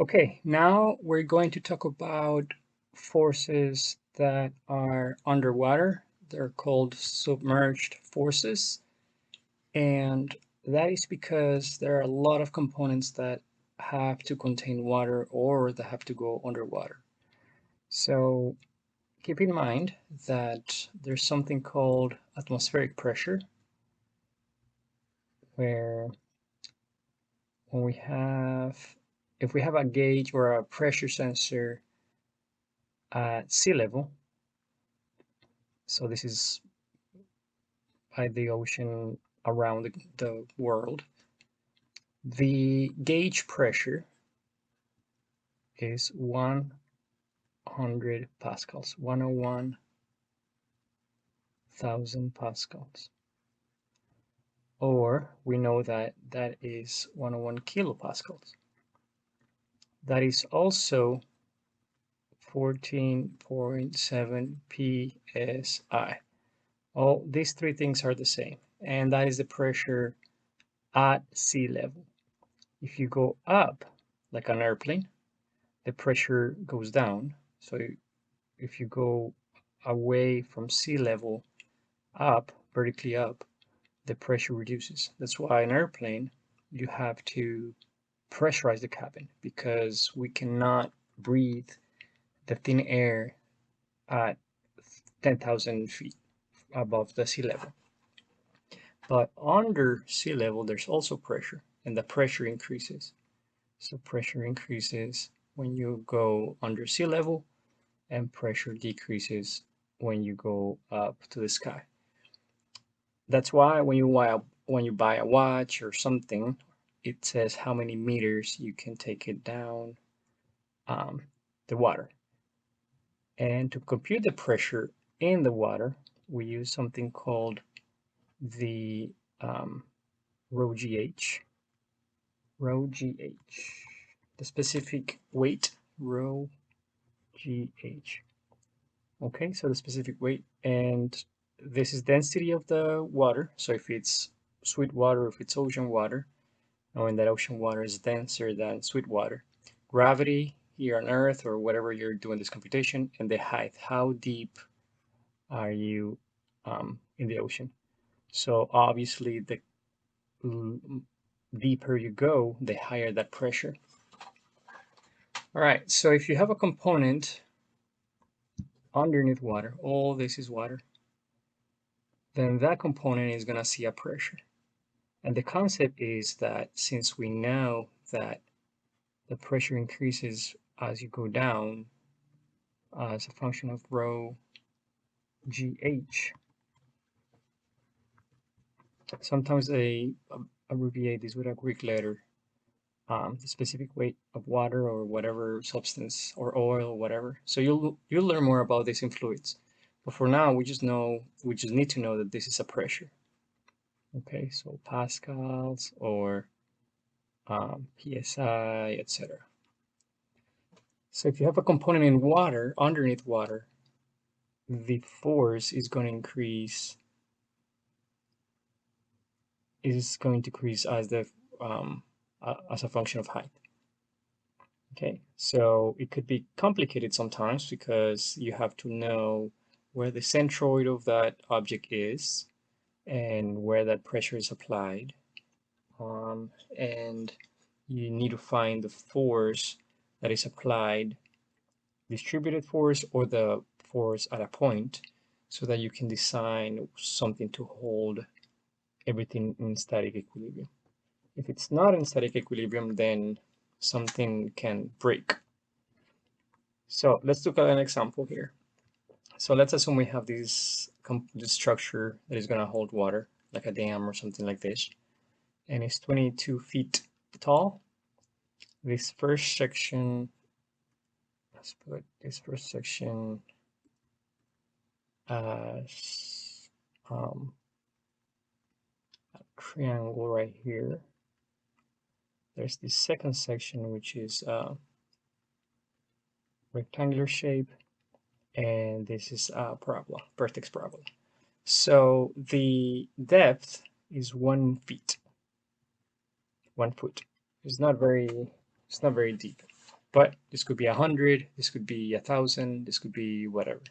Okay, now we're going to talk about forces that are underwater. They're called submerged forces, and that is because there are a lot of components that have to contain water or that have to go underwater. So keep in mind that there's something called atmospheric pressure, where when we have, if we have a gauge or a pressure sensor at sea level, so this is by the ocean around the world, the gauge pressure is 100 pascals, 101,000 pascals. Or we know that that is 101 kilopascals. That is also 14.7 psi. All these three things are the same, and that is the pressure at sea level. If you go up, like an airplane, the pressure goes down. So if you go away from sea level up, vertically up, the pressure reduces. That's why an airplane, you have to pressurize the cabin because we cannot breathe the thin air at 10,000 feet above the sea level. But under sea level, there's also pressure, and the pressure increases. So pressure increases when you go under sea level, and pressure decreases when you go up to the sky. That's why when you buy a watch or something, it says how many meters you can take it down um, the water. And to compute the pressure in the water, we use something called the rho GH, the specific weight, rho GH. Okay, so the specific weight, and this is density of the water. So if it's sweet water, if it's ocean water, knowing that ocean water is denser than sweet water. Gravity here on Earth or whatever you're doing this computation, and the height. How deep are you in the ocean? So obviously, the deeper you go, the higher that pressure. All right, so if you have a component underneath water, all this is water, then that component is going to see a pressure. And the concept is that since we know that the pressure increases as you go down as a function of rho GH, sometimes they abbreviate this with a Greek letter, the specific weight of water or whatever substance or oil or whatever. So you'll learn more about this in fluids. But for now, we just need to know that this is a pressure. Okay, so pascals or psi, etc. So if you have a component in water, underneath water, the force is going to increase as the as a function of height. Okay, so it could be complicated sometimes because you have to know where the centroid of that object is and where that pressure is applied. And you need to find the force that is applied, distributed force or the force at a point, so that you can design something to hold everything in static equilibrium. If it's not in static equilibrium, then something can break. So let's look at an example here. So let's assume we have this structure that is going to hold water, like a dam or something like this, and it's 22 feet tall. This first section, let's put this first section as a triangle right here. There's the second section, which is rectangular shape, and this is a parabola, vertex parabola. So the depth is 1 feet, 1 foot. It's not very deep. But this could be 100, this could be 1,000, this could be whatever.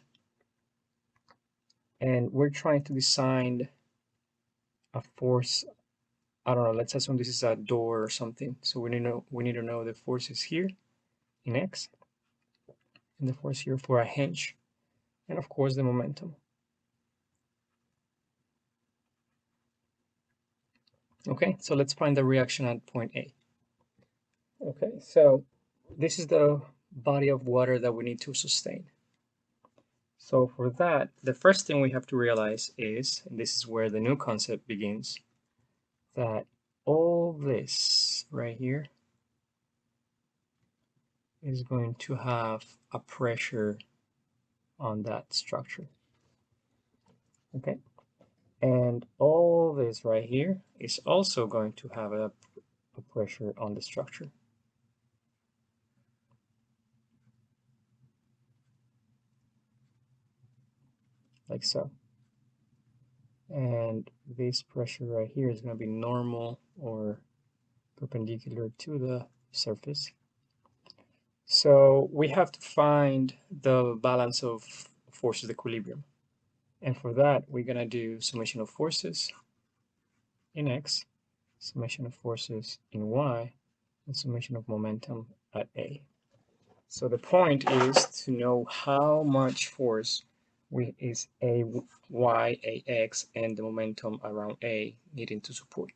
And we're trying to design a force. I don't know, let's assume this is a door or something. So we need to know the forces here in X, and the force here for a hinge, and of course the momentum. Okay, so let's find the reaction at point A. Okay, so this is the body of water that we need to sustain. So for that, the first thing we have to realize is, and this is where the new concept begins, that all this right here is going to have a pressure on that structure. Okay, and all this right here is also going to have a pressure on the structure. Like so. And this pressure right here is going to be normal or perpendicular to the surface. So we have to find the balance of forces equilibrium. And for that, we're going to do summation of forces in X, summation of forces in Y, and summation of momentum at A. So the point is to know how much force is A, Y, A, X, and the momentum around A needing to support.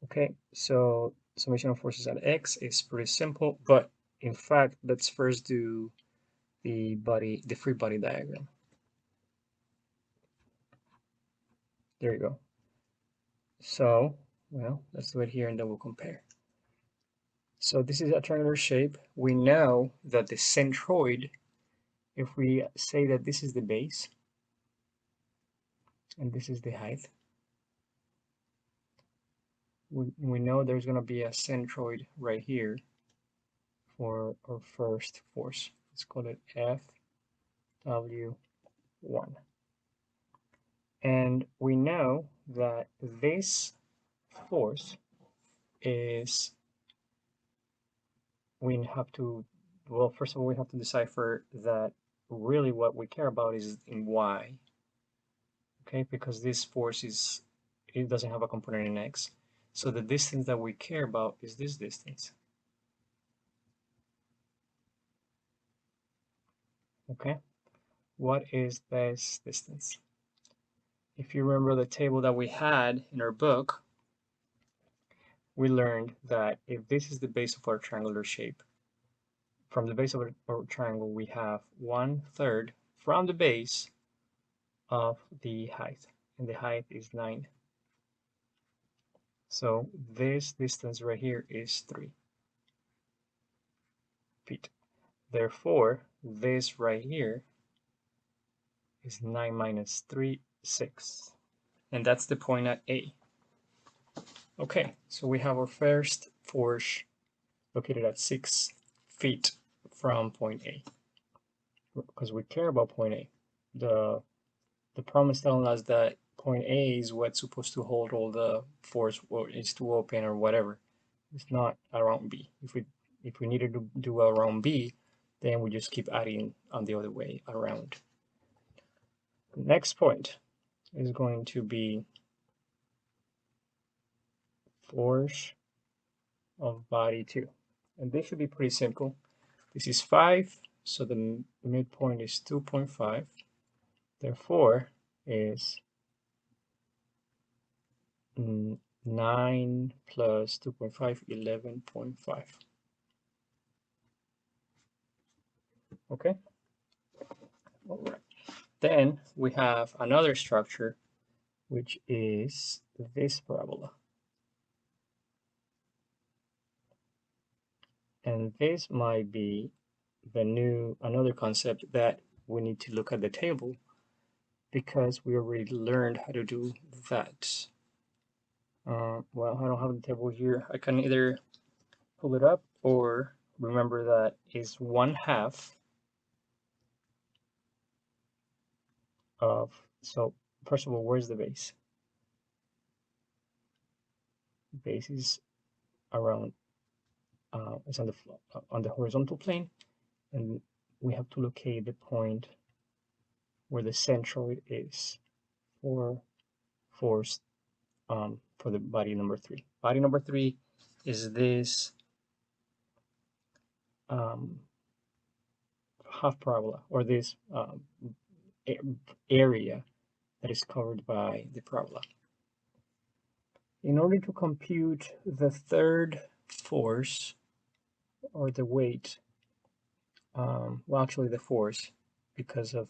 Okay, so summation of forces at X is pretty simple, but in fact, let's first do the free body diagram. There you go. So, well, let's do it here and then we'll compare. So this is a triangular shape. We know that the centroid, if we say that this is the base and this is the height, we know there's going to be a centroid right here for our first force. Let's call it FW1. And we know that this force is, we have to, well, first of all, we have to decipher that really what we care about is in Y, okay, because this force is, it doesn't have a component in X. So the distance that we care about is this distance. Okay, what is this distance? If you remember the table that we had in our book, we learned that if this is the base of our triangular shape, from the base of our triangle, we have 1/3 from the base of the height, and the height is 9. So this distance right here is 3 feet. Therefore, this right here is 9 minus 3, 6. And that's the point at A. Okay, so we have our first force located at 6 feet from point A, because we care about point A. The problem is telling us that point A is what's supposed to hold all the force, or it's too open or whatever. It's not around B. If we needed to do around B, then we just keep adding on the other way around. The next point is going to be force of body 2. And this should be pretty simple. This is 5, so the midpoint is 2.5. Therefore, is 9 plus 2.5, 11.5. Okay? All right. Then we have another structure, which is this parabola. And this might be another concept that we need to look at the table, because we already learned how to do that. Well, I don't have the table here. I can either pull it up or remember that is 1/2 of, so first of all, where's the base? Base is around is on the horizontal plane, and we have to locate the point where the centroid is for force for the body number 3. Body number 3 is this um, half parabola, or this area that is covered by the parabola. In order to compute the third force, or the weight, well, actually the force, because of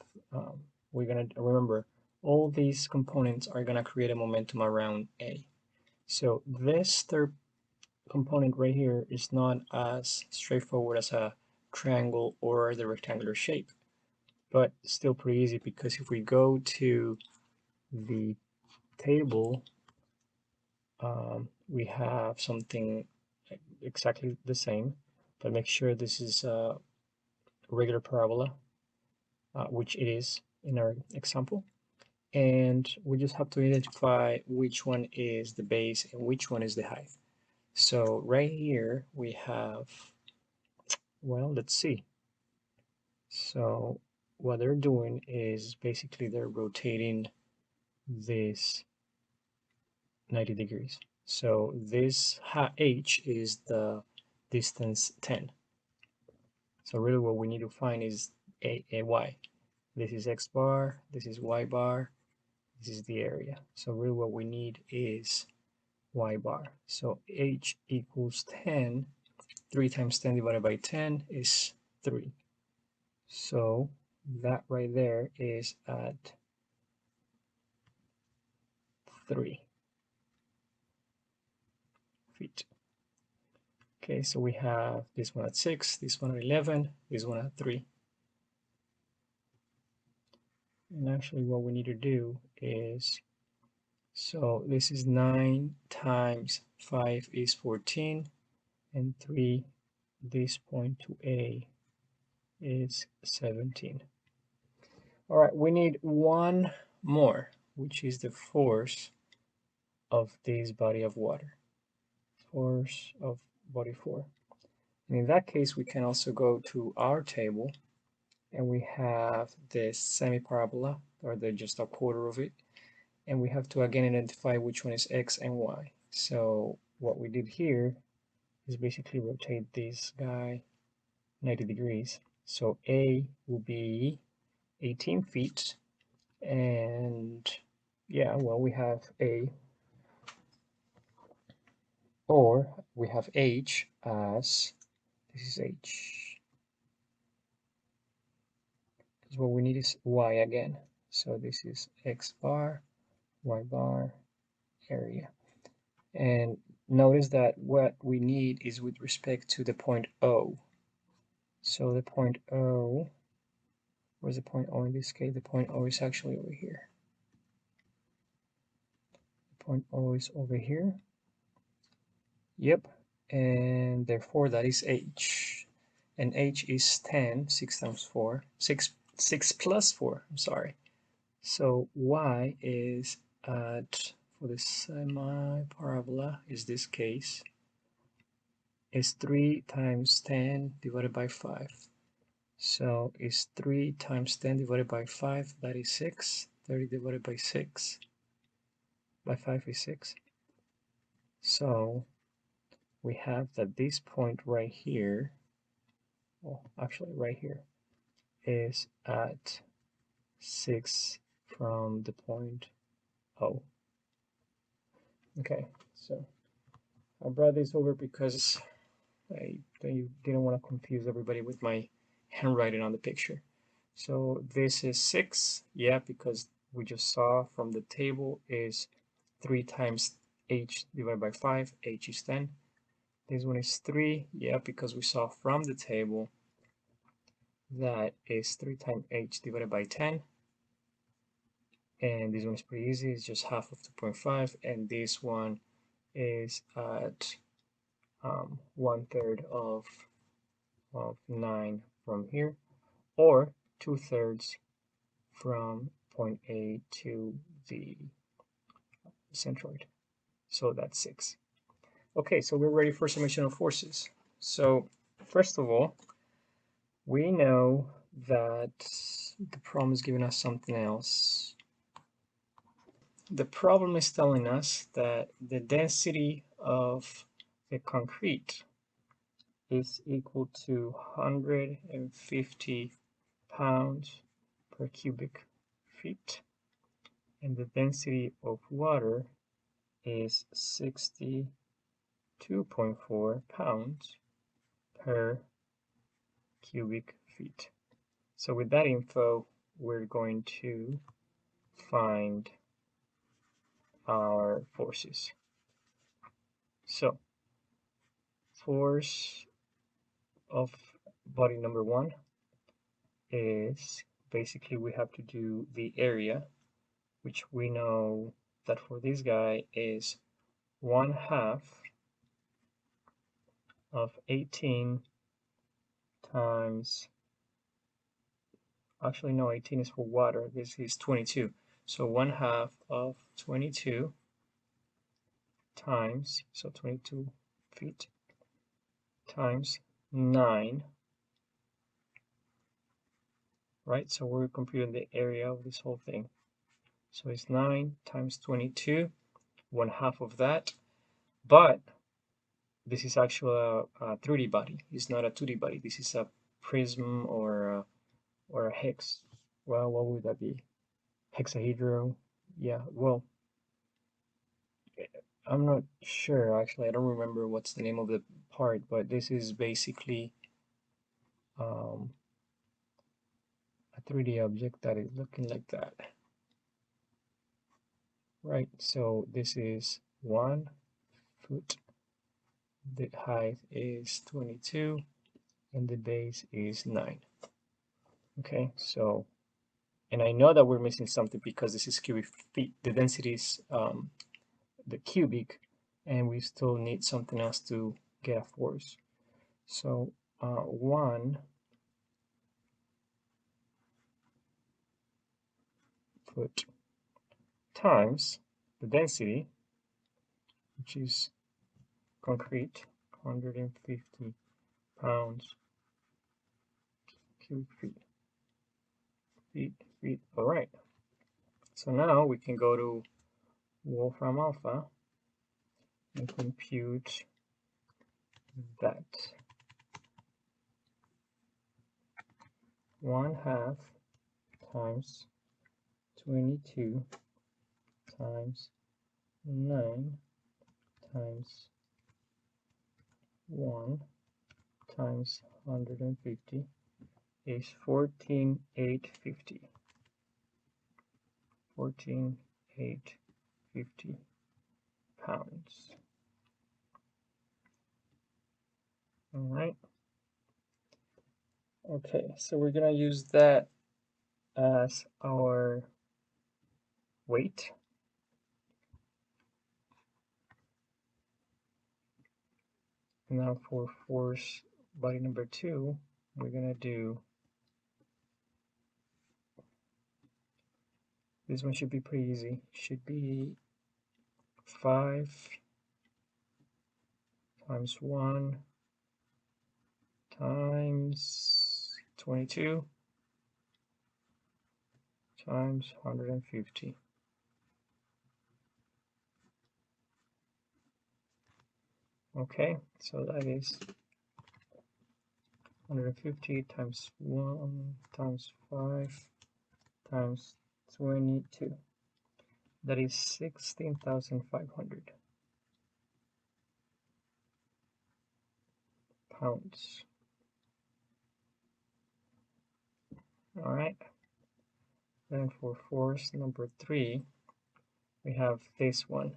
we're going to remember all these components are going to create a momentum around A. So this third component right here is not as straightforward as a triangle or the rectangular shape, but still pretty easy, because if we go to the table, we have something exactly the same, but make sure this is a regular parabola, which it is in our example. And we just have to identify which one is the base and which one is the height. So right here we have, well, let's see. So what they're doing is basically they're rotating this 90 degrees. So this h is the distance 10. So really what we need to find is a y. This is x bar, this is y bar, this is the area. So really what we need is y bar. So h equals 10. 3 times 10 divided by 10 is 3. So that right there is at 3 feet. Okay, so we have this one at 6, this one at 11, this one at 3. And actually what we need to do is, so this is 9 times 5 is 14, and 3, this point to A is 17. All right, we need one more, which is the force of this body of water. Force of body 4. And in that case, we can also go to our table, and we have this semi-parabola, or just a quarter of it, and we have to again identify which one is x and y. So what we did here is basically rotate this guy 90 degrees. So A will be 18 feet, and yeah, well, we have A, or we have H as, this is H, because what we need is Y again. So this is X bar, Y bar, area. And notice that what we need is with respect to the point O. So the point O, where's the point O in this case? The point O is actually over here. The point O is over here. Yep. And therefore that is H. And H is 10, 6 times 4, 6 plus 4, I'm sorry. So Y is at, for the semi-parabola, is this case, is 3 times 10 divided by 5. So it's 3 times 10 divided by 5, that is 6. 30 divided by 6, by 5 is 6. So we have that this point right here, well, actually right here, is at 6 from the point O. Okay, so I brought this over because I didn't want to confuse everybody with my handwriting on the picture. So this is 6, yeah, because we just saw from the table is 3 times h divided by 5, h is 10. This one is 3, yeah, because we saw from the table that is 3 times h divided by 10. And this one is pretty easy, it's just half of 2.5, and this one is at 1/3 of 9 from here, or 2/3 from point A to the centroid. So that's 6. Okay, so we're ready for summation of forces. So first of all, we know that the problem is giving us something else. The problem is telling us that the density of the concrete is equal to 150 pounds per cubic feet, and the density of water is 62.4 pounds per cubic feet. So with that info, we're going to find our forces. So force of body number one is basically we have to do the area, which we know that for this guy is 1/2 of 18 times, actually no, 18 is for water, this is 22. So 1/2 of 22 times, so 22 feet times 9, right? So we're computing the area of this whole thing. So it's 9 times 22, 1/2 of that, but this is actually a 3D body. It's not a 2D body. This is a prism or a hex. Well, what would that be? Hexahedral? Yeah, well, I'm not sure actually. I don't remember what's the name of the part, but this is basically um, a 3D object that is looking like that. Right, so this is 1 foot, the height is 22, and the base is 9. Okay, so, and I know that we're missing something because this is cubic feet, the density is the cubic, and we still need something else to get a force. So 1 foot times the density, which is concrete, 150 pounds cubic feet. All right. So now we can go to Wolfram Alpha and compute that. 1/2 times 22 times 9 times 1 times 150 is 14,850. 14,850 pounds. All right. Okay, so we're gonna use that as our weight. Now for force body number 2, we're gonna do, this one should be pretty easy. Should be 5 times 1 times 22 times 150. Okay, so that is 150 times 1 times 5 times 22. That is 16,500 pounds. All right. Then for force number 3, we have this one.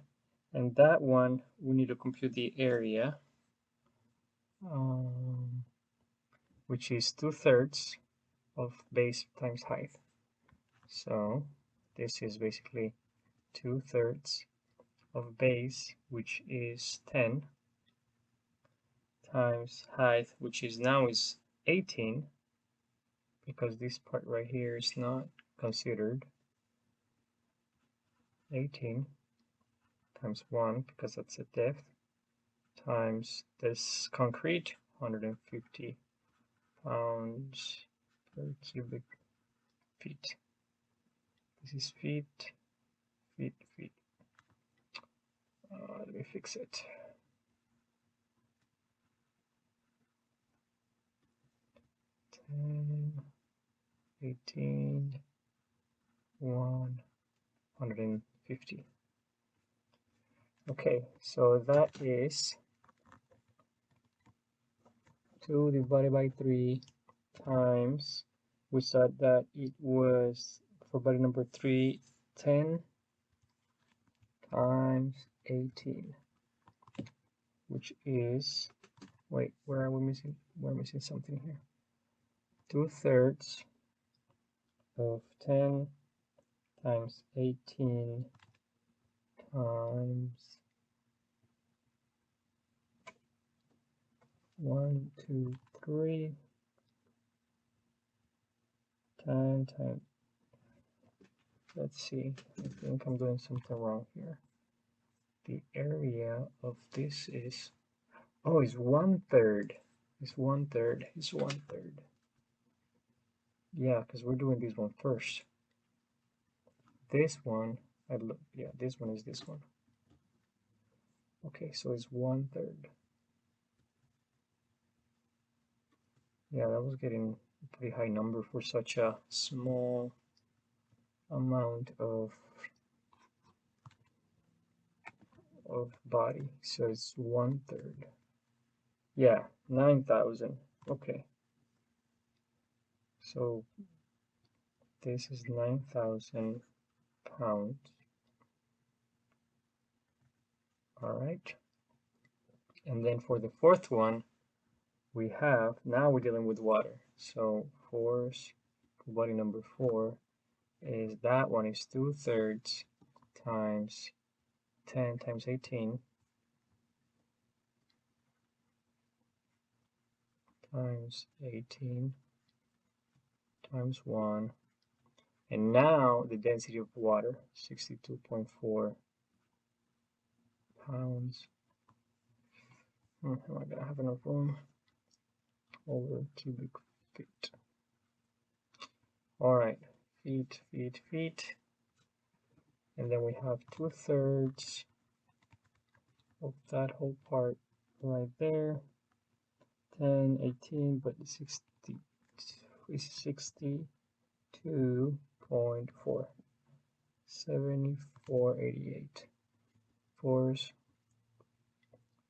And that one, we need to compute the area, which is 2/3 of base times height. So this is basically 2/3 of base, which is 10, times height, which is now is 18, because this part right here is not considered. 18 times 1, because that's the depth, times this concrete, 150 pounds per cubic feet. This is feet, feet, feet. Let me fix it. 10, 18, 150. Okay, so that is 2 divided by 3 times, we said that it was, for body number 3, 10 times 18, which is, wait, where are we missing? We're missing something here. 2/3 of 10 times 18 times 1, 2, 3, 10 times, let's see, I think I'm doing something wrong here. The area of this is, oh, it's 1/3. It's 1/3. It's 1/3. Yeah, because we're doing this one first. This one, yeah, this one is this one. Okay, so it's 1/3. Yeah, that was getting a pretty high number for such a small amount of body. So it's 1/3. Yeah, 9,000. Okay. So this is 9,000 pounds. All right. And then for the fourth one, we have, now we're dealing with water. So force, body number 4, is that one is 2/3 times 10 times 18 times 18 times 1. And now the density of water, 62.4 pounds. Am I going to have enough room? Over cubic feet. All right, feet, feet, feet. And then we have 2/3 of that whole part right there. 10, 18, but 60 is 62.4. 74.88. Force,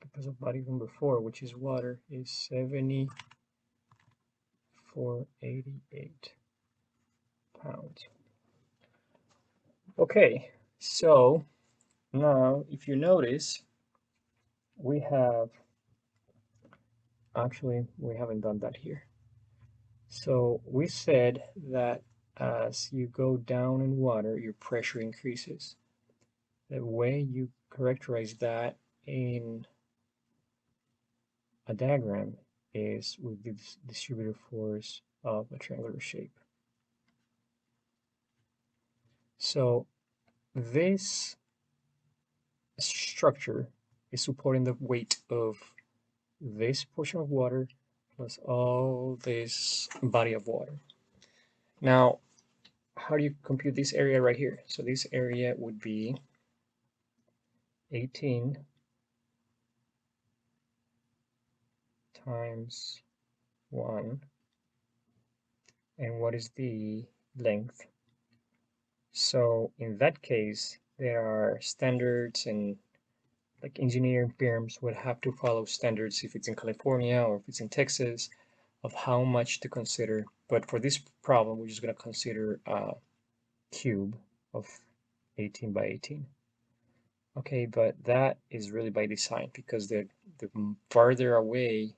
because of body number 4, which is water, is 74.88 pounds. Okay, so now if you notice, we have, actually we haven't done that here. So we said that as you go down in water, your pressure increases. The way you characterize that in a diagram is with this distributive force of a triangular shape. So this structure is supporting the weight of this portion of water plus all this body of water. Now, how do you compute this area right here? So this area would be 18 times 1. And what is the length? So in that case, there are standards, and like engineering firms would have to follow standards if it's in California or if it's in Texas of how much to consider. But for this problem, we're just going to consider a cube of 18 by 18. Okay, but that is really by design, because the farther away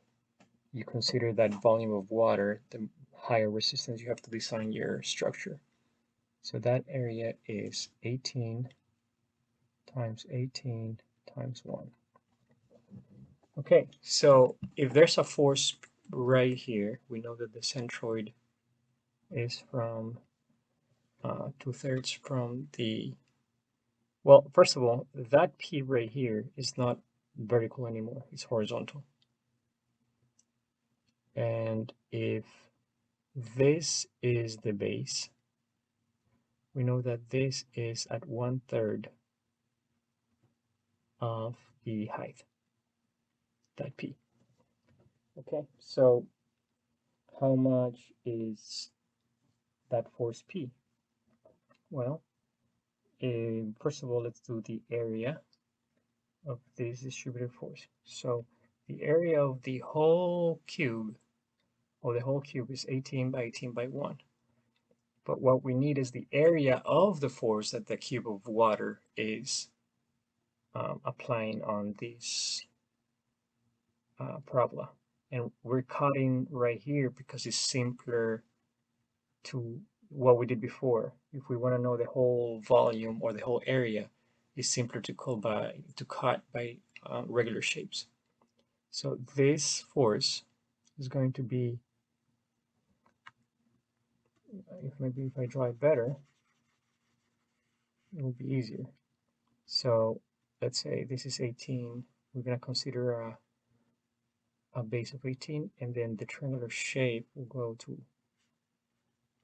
you consider that volume of water, the higher resistance you have to design your structure. So that area is 18 times 18 times 1. Okay, so if there's a force right here, we know that the centroid is from 2/3 from the, well, first of all, that P right here is not vertical anymore, it's horizontal. And if this is the base, we know that this is at 1/3 of the height, that P. Okay, so how much is that force P? Well, first of all, let's do the area of this distributed force. So the area of the whole cube, is 18 by 18 by 1. But what we need is the area of the force that the cube of water is applying on this parabola. And we're cutting right here because it's simpler to what we did before. If we want to know the whole volume or the whole area, it's simpler to cut by regular shapes. So this force is going to be, if I draw it better, it will be easier. So let's say this is 18. We're going to consider a base of 18, and then the triangular shape will go to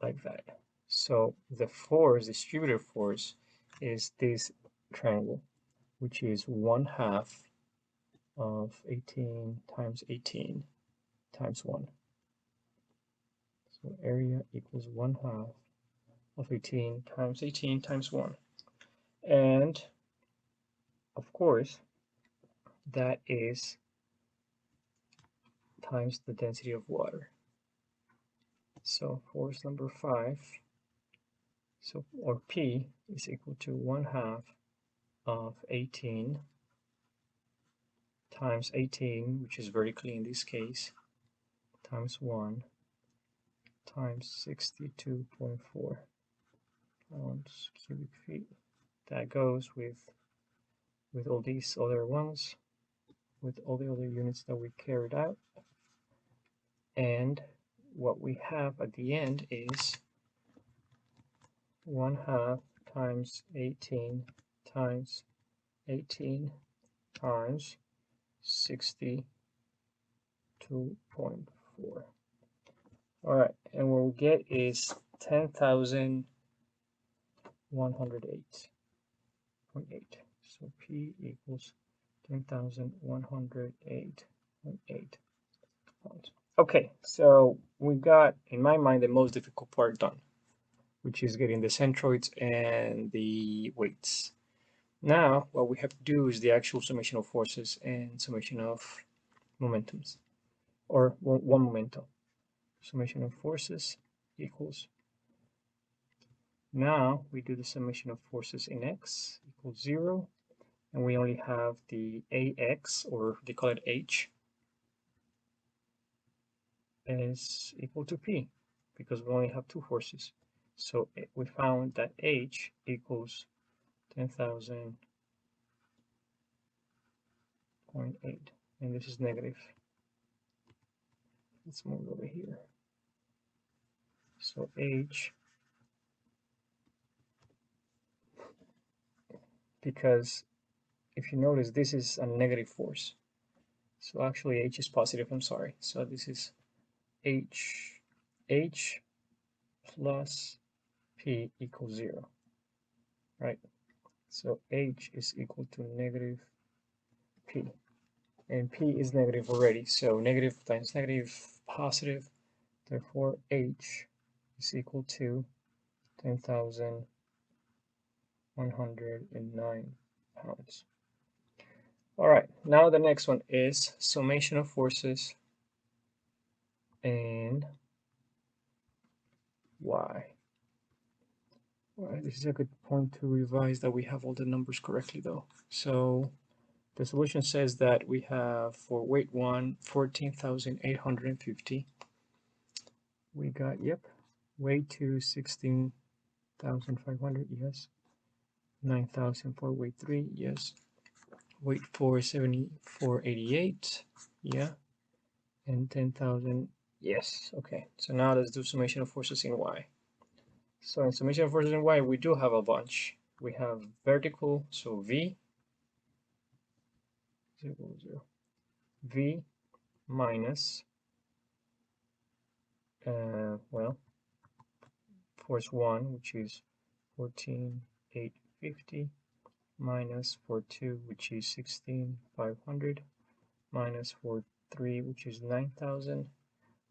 like that. So the force, distributed force, is this triangle, which is 1/2 of 18 times 18 times 1. So area equals 1/2 of 18 times 18 times 1. And of course, that is times the density of water. So force number 5, or P, is equal to 1/2 of 18 times 18, which is vertically in this case, times 1 times 62.4 pounds cubic feet. That goes with all these other ones, with all the other units that we carried out. And what we have at the end is 1/2 times 18 times 18 times 62.4. All right, and what we get is 10,108.8. So P equals 10,108.8 pounds. Okay, so we got, in my mind, the most difficult part done, which is getting the centroids and the weights. Now, what we have to do is the actual summation of forces and summation of momentums, or one momentum. Summation of forces equals, now we do the summation of forces in x equals 0, and we only have the ax, or they call it h, is equal to p, because we only have two forces. So we found that h equals 10,000.8, and this is negative. Let's move over here. So h, because if you notice, this is a negative force. So actually h is positive, I'm sorry. So this is h plus p equals 0, right? So h is equal to negative p, and p is negative already, so negative times negative, positive. Therefore h is equal to 10,109 pounds. All right, now the next one is summation of forces and y. All right, this is a good point to revise that we have all the numbers correctly though. So the solution says that we have, for weight 1, 14,850. We got, yep. Weight 2, 16,500, yes. 9,000 for weight 3, yes. Weight 4, 7488, yeah. And 10,000, yes. Okay, so now let's do summation of forces in y. So in summation of forces in y, we do have a bunch. We have vertical, so v, 0, 0. V minus well, force 1, which is 14,850, minus force 2, which is 16,500, minus force 3, which is 9,000,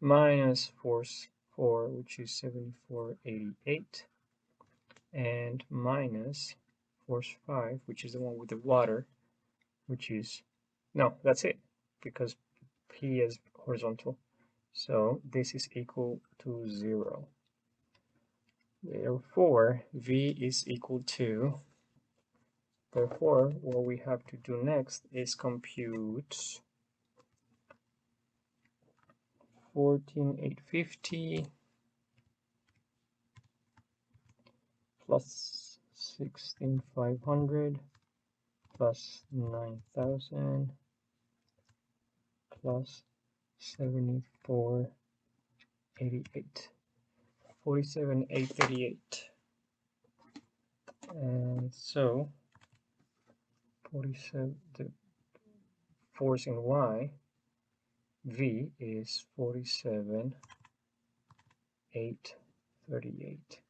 minus force 4, which is 7488, and minus force 5, which is the one with the water, which is, no, that's it, because P is horizontal. So this is equal to 0. Therefore, V is equal to, therefore, what we have to do next is compute 14,850 plus 16,500 plus 9,000 plus 7488, 47,838. And so 47, the force in Y, V is 47,838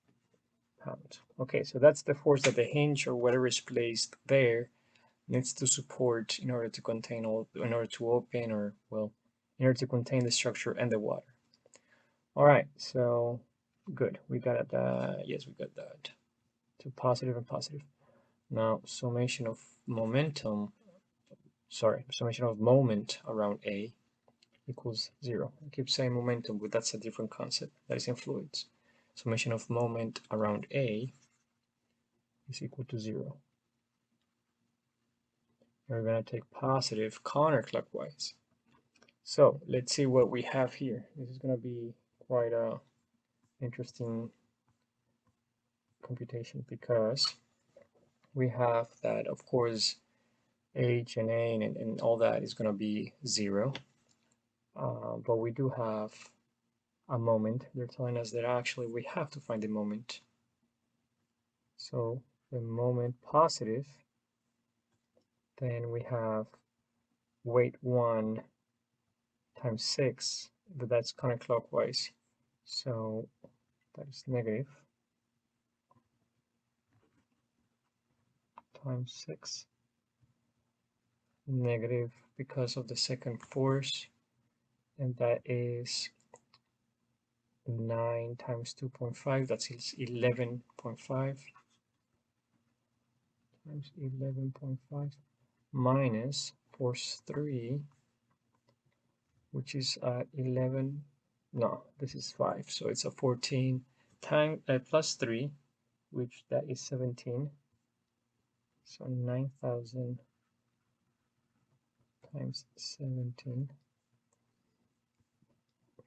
pounds. Okay, so that's the force that the hinge or whatever is placed there needs to support in order to contain all, in order to open, or well, in order to contain the structure and the water. All right, so good. We got that. Yes, we got that. So positive and positive. Now summation of momentum, sorry, summation of moment around A equals 0. I keep saying momentum, but that's a different concept. That is in fluids. Summation of moment around A is equal to 0. And we're going to take positive counterclockwise. So let's see what we have here. This is going to be quite a interesting computation, because we have that, of course, H and A and all that is going to be 0. But we do have a moment. They're telling us that actually we have to find the moment. So the moment positive, then we have weight 1 times 6, but that's counterclockwise. So that is negative times 6. Negative because of the second force, and that is 9 times 2.5, that's 11.5 times 11.5 minus force 3, which is 11, no, this is 5, so it's a 14 times plus 3, which that is 17, so 9,000 times 17,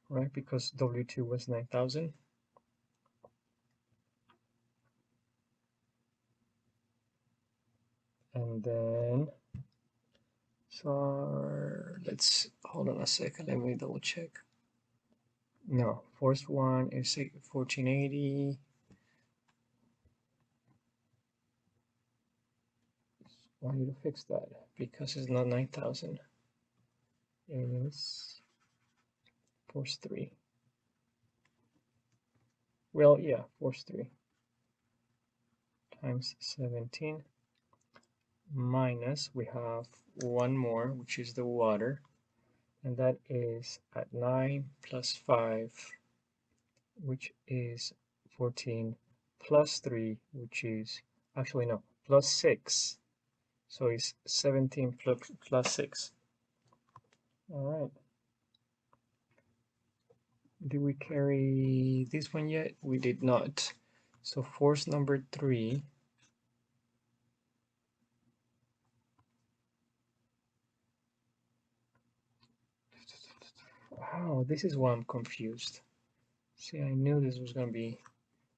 right, because W2 was 9,000. And then, so let's hold on a second, let me double check. No, force 1 is 1480. I need to fix that because it's not 9,000. It's force 3. Well, yeah, force 3 times 17 minus, we have one more, which is the water, and that is at 9 plus 5, which is 14, plus 3, which is, actually no, plus 6, so it's 17 plus 6. All right. Did we carry this one yet? We did not. So force number 3, wow, this is why I'm confused. See, I knew this was going to be,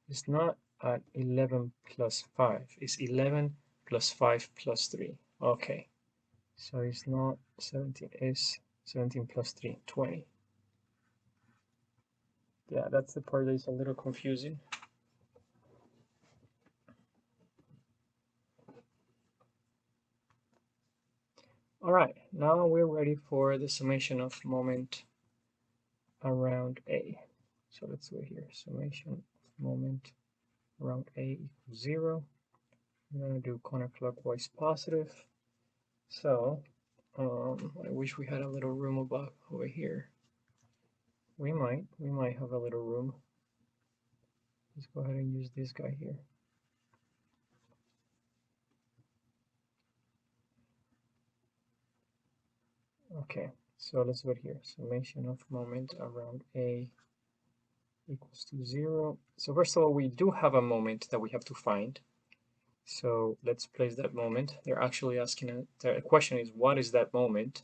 it's not at 11 plus 5, it's 11 plus 5 plus 3. Okay, so it's not 17, it's 17 plus 3, 20. Yeah, that's the part that is a little confusing. All right, now we're ready for the summation of moment around A. So let's do it here. Summation of moment around A equals 0. I'm going to do counterclockwise positive. So I wish we had a little room above over here. We might have a little room. Let's go ahead and use this guy here. Okay, so let's go here. Summation of moment around A equals to 0. So first of all, we do have a moment that we have to find. So let's place that moment. They're actually asking, the question is, what is that moment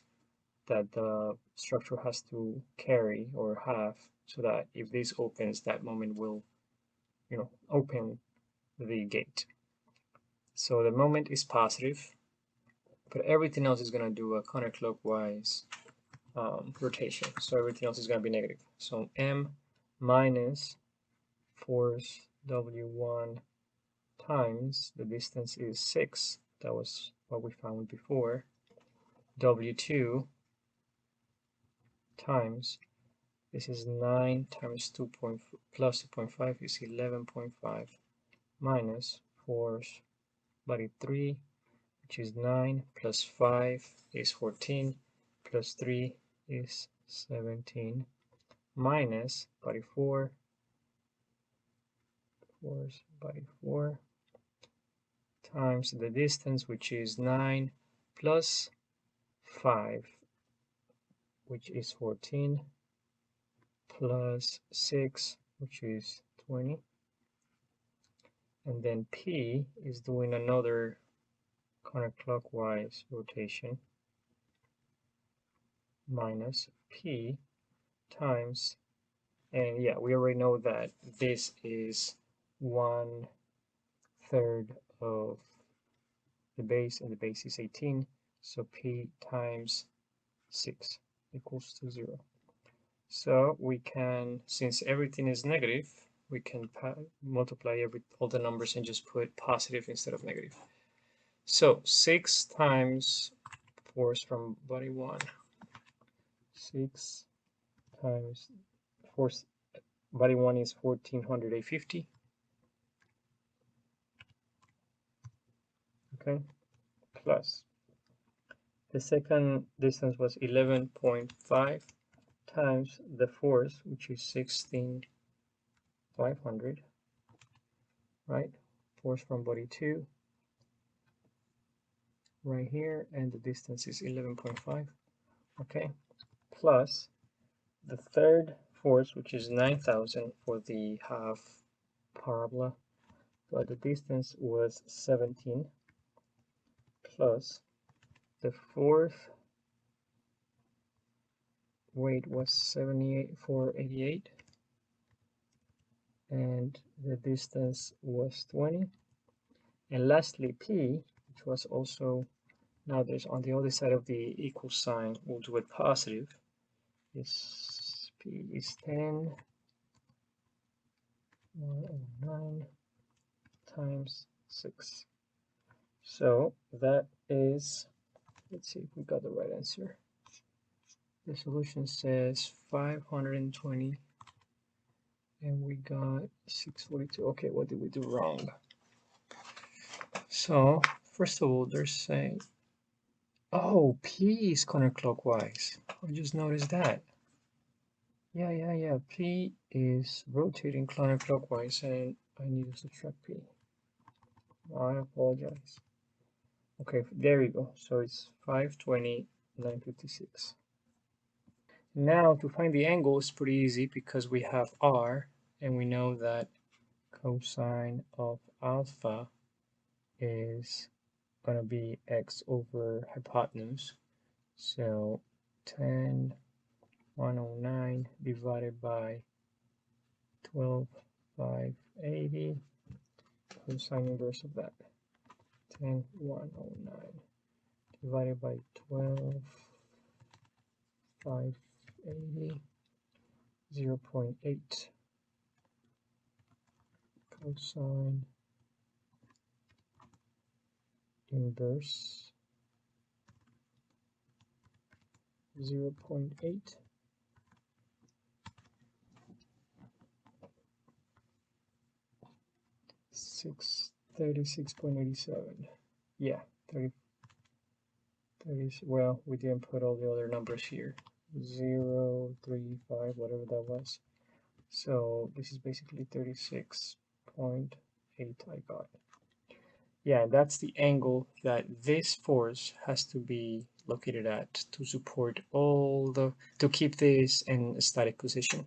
that the structure has to carry or have, so that if this opens, that moment will, open the gate. So the moment is positive, but everything else is going to do a counterclockwise rotation. So everything else is going to be negative. So M minus force W1 times the distance is 6. That was what we found before. W2 times, this is 9 times 2 plus 2.5 is 11.5 minus force body 3, which is 9 plus 5 is 14 plus 3 is 17 minus body 4, force body 4 times the distance, which is 9 plus 5, which is 14 plus 6, which is 20. And then P is doing another counterclockwise rotation, minus P times, and yeah, we already know that this is 1/3 of the base, and the base is 18, so P times 6 equals to 0. So we can, since everything is negative, we can multiply all the numbers and just put positive instead of negative. So 6 times force from body 1, 6 times force body 1 is 1450. Okay, plus the second distance was 11.5 times the force, which is 16,500, right? Force from body 2 right here, and the distance is 11.5. Okay, plus the third force, which is 9,000 for the half parabola, but the distance was 17, plus the fourth weight was 78,488, and the distance was 20. And lastly, P, which was also, now there's on the other side of the equal sign, we'll do it positive, is P is 10,109 times 6. So that is, let's see if we got the right answer. The solution says 520, and we got 642. Okay, what did we do wrong? So first of all, they're saying, oh, P is counterclockwise. I just noticed that. Yeah. P is rotating counterclockwise, and I need to subtract P. I apologize. Okay, there we go. So it's 520, 956. Now to find the angle is pretty easy because we have R, and we know that cosine of alpha is going to be x over hypotenuse. So 10,109 divided by 12,580, cosine inverse of that. 10,109 divided by 12,580, 0.8 cosine inverse 0.8. 36.87. Yeah, 30, 30, well, we didn't put all the other numbers here. 0, 3, 5, whatever that was. So this is basically 36.8 I got. Yeah, that's the angle that this force has to be located at to support all the, to keep this in a static position.